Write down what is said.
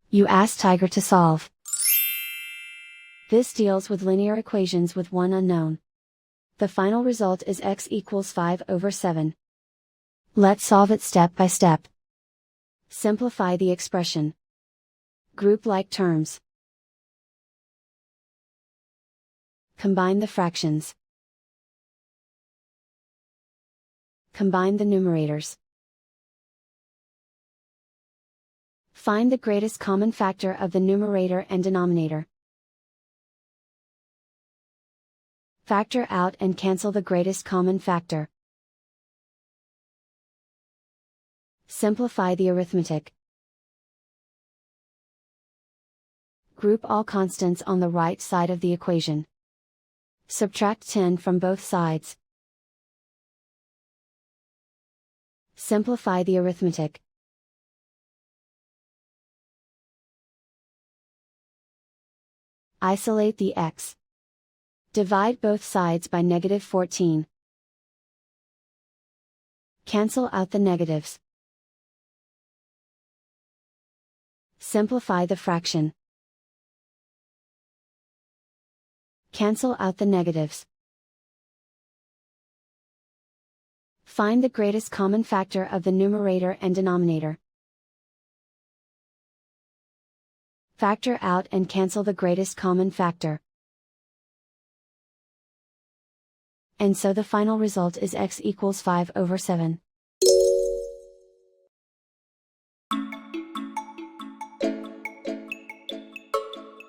You ask Tiger to solve. This deals with linear equations with one unknown. The final result is x equals 5/7. Let's solve it step by step. Simplify the expression. Group like terms. Combine the fractions. Combine the numerators. Find the greatest common factor of the numerator and denominator. Factor out and cancel the greatest common factor. Simplify the arithmetic. Group all constants on the right side of the equation. Subtract 10 from both sides. Simplify the arithmetic. Isolate the x. Divide both sides by -14. Cancel out the negatives. Simplify the fraction. Cancel out the negatives. Find the greatest common factor of the numerator and denominator. Factor out and cancel the greatest common factor. And so the final result is x equals 5/7.